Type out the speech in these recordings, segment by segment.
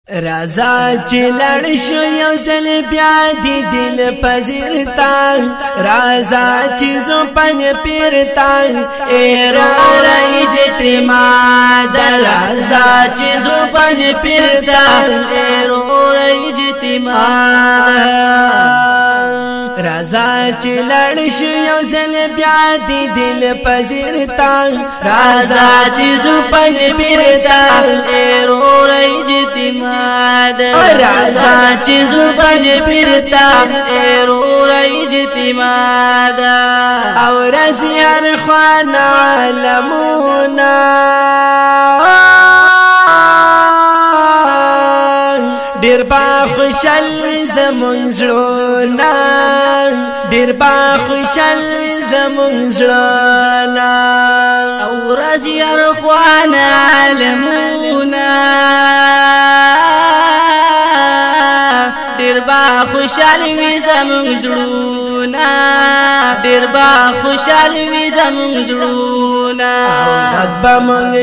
رازا چې لړ شو یو ځل بیا دی دل پذیرتا رازا چې زو پنځ پیرتا ارور اجتماع د رازا چې زو پنځ پیرتا ارور اجتماع رازا چې لړ شو یو ځل بیا دی دل پذیرتا رازا چې زو پنځ پیرتا ارور اجتماع رازا چې زو پنځ پیرتا ارور اجتماع او رازي هر خوان علمونا ډیر با خوشال زمون زړونا ډیر با خوشال زمون زړونا او رازي هر خوان علمونا ډیر با خوشال وي زمون زړونا ډیر با خوشال وي زمون زړونا غد به مونږ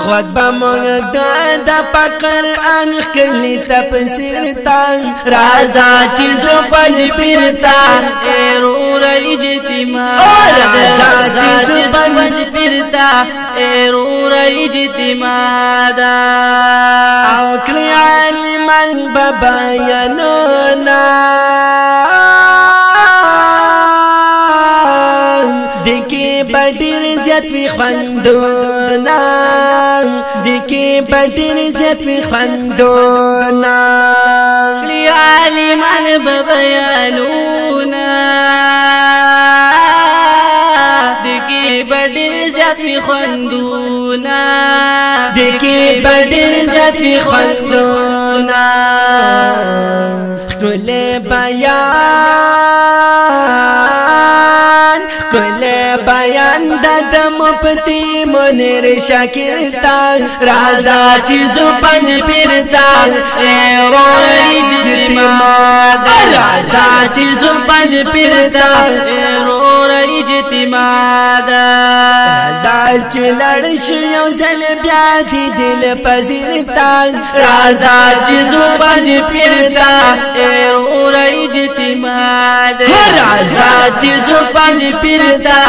غد به مونږ د قرآن کلی تفسیر تا رازا چې زو پنځ پیرتا ارور اجتماع رازا چې زو پنځ پیرتا ارور اجتماع او کلی عالمان ببیانونا دکی بډیر زیات وی خوندونا دکی بډیر زیات وی خوندونا کلی عالمان ببیانونا دکی بډیر زیات وی خوندونا دکی بډیر زیات وی خوندونا کل بیان د مفتی منیر شاکر تا رازا چې زو پنځ پیرتا ارور اجتماع رازا چې زو پنځ پیرتا ارور اجتماع رازا چې لړ شو یو ځل بیا دی دل پذیرتا رازا چې زو پنځ پیرتا ارور اجتماع رازا چې زو پنځ پیرتا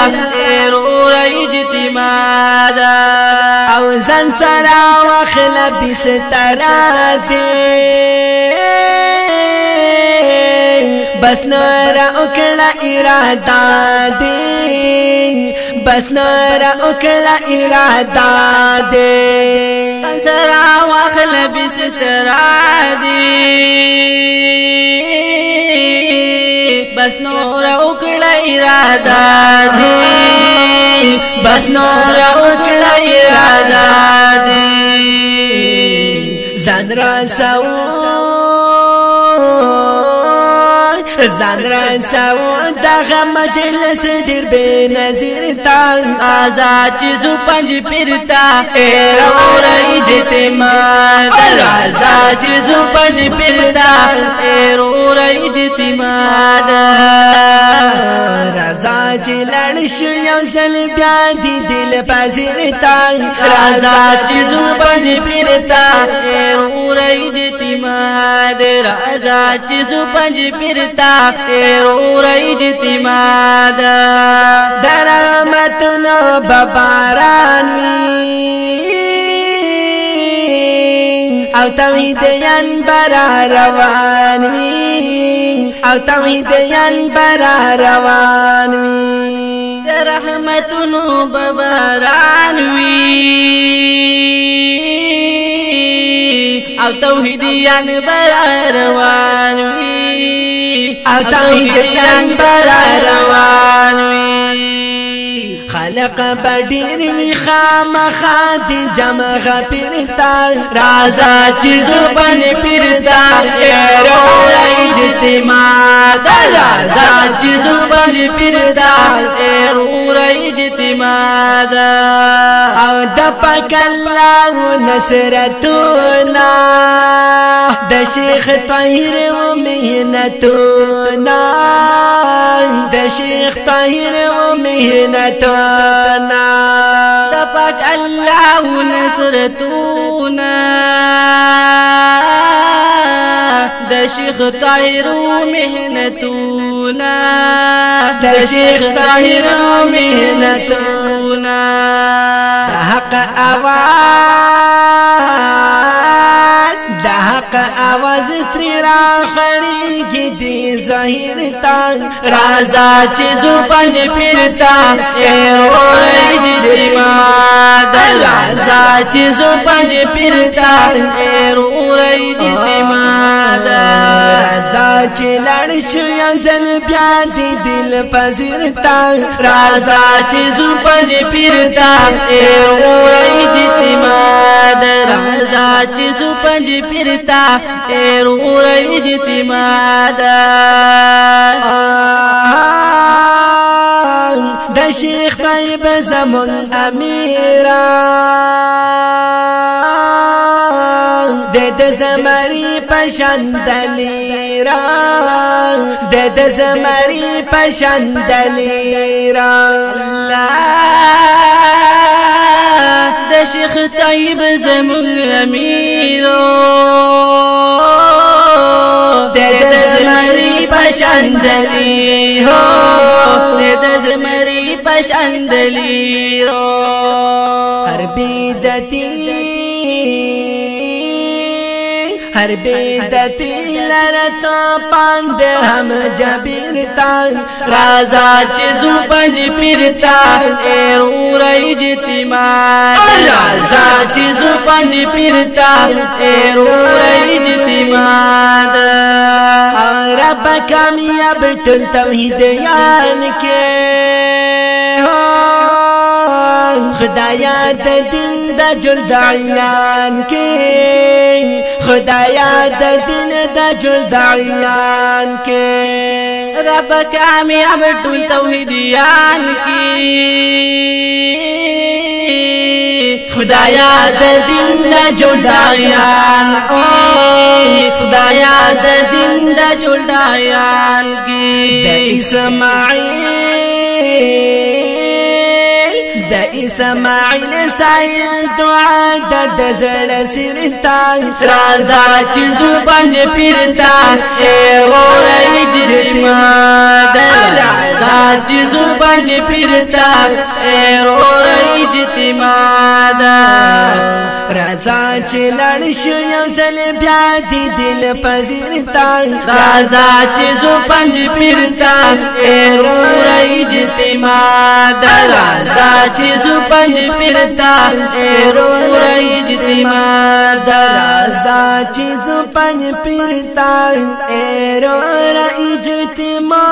ارور اجتماع او زن سرا وخلا بسترا دی بس نورا اکلا ارادا دی بس نورا اکلا ارادا دی زن سرا وخلا بسترا دی بس نورا اکلا ارادا دی بس نورا اکلا ارادا دی زن رساو دغه مجلس ډیر بے نظیر تا آزاد چې زو پنځ پیرتا ارور اجتماع آزاد چې زو پنځ پیرتا ارور اجتماع رازا چې لړ شو یو ځل بیا دی دل پذیرتا رازا چې زو پنځ پیرتا ارور اجتماع رازا چې زو پنځ پیرتا ارور اجتماع درامتنا بباران وی او توحیدیان برا روان وی او توحیدیان برا روان وی رحمتنا بباران وی او توحیدیان برا روان وی او توحیدیان برا روان وی خلق بدیر وی خامخا دی جمع پیرتا رازا چې زو پنځ پیرتا ارور اجتماع رازا چې زو پنځ پیرتا ارور اجتماع او د پاک الله نصرتنا د شیخ طاهر و مهنتنا د شیخ طاهر و مهنتنا د پاک حسرتونا د شیخ طاهر مهنتونا د شیخ طاهر مهنتونا د حق آواز د حق آواز تری را خړیږي دی ظاهر تا رازا چې زو پنج پیرتا اورای جتما د رازا چې زو پنج پیرتا اورای جتما رازا چې لړ شو یو ځل بیا دی دل پذیرتا رازا چې زو پنج پیرتا اورای جتما د رازا چې زو پنج پیرتا اورای جتما د شیخ طیب زمون امیران د زمری پشندلیرا د زمری پشندلیرا د شیخ طیب زمون امیران د زمری پشندلی هو د زمری پشندلی رو هر بیدتی لرتا پاند هم جبیرتا رازا چیزو پنج پیرتا اورای جتما رازا چیزو پنج پیرتا اورای جتما رب کامیاب ټول توحید یان کې خدایا د دین د جلدایان کې خدایا د دین د جلدایان کې رب کامیاب ټول توحید یان کې خدایا د دین د جلدایان خدایا د دین د جلدایان کې د اسماعیل سایل دعا د زړه سرتا رازا چې زو پنج پیرتا اورای جتما رازا چې زو پنج پیرتا اورای جتما رازا چې لړ شو یو ځل بیا دی دل پذیرتا رازا چې زو پنج پیرتا اورای جتما رازا چې زو پنج پیرتا اورای جتما رازا چې زو پنج پیرتا اورای جتما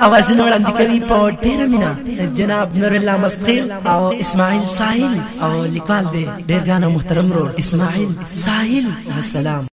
اوازونه وړاندې کوي په ډېره مینه جناب نور الله مستخیل او اسماعیل ساحل او لیکوال دی ډېر ګران او محترم رول اسماعیل ساحل. السلام.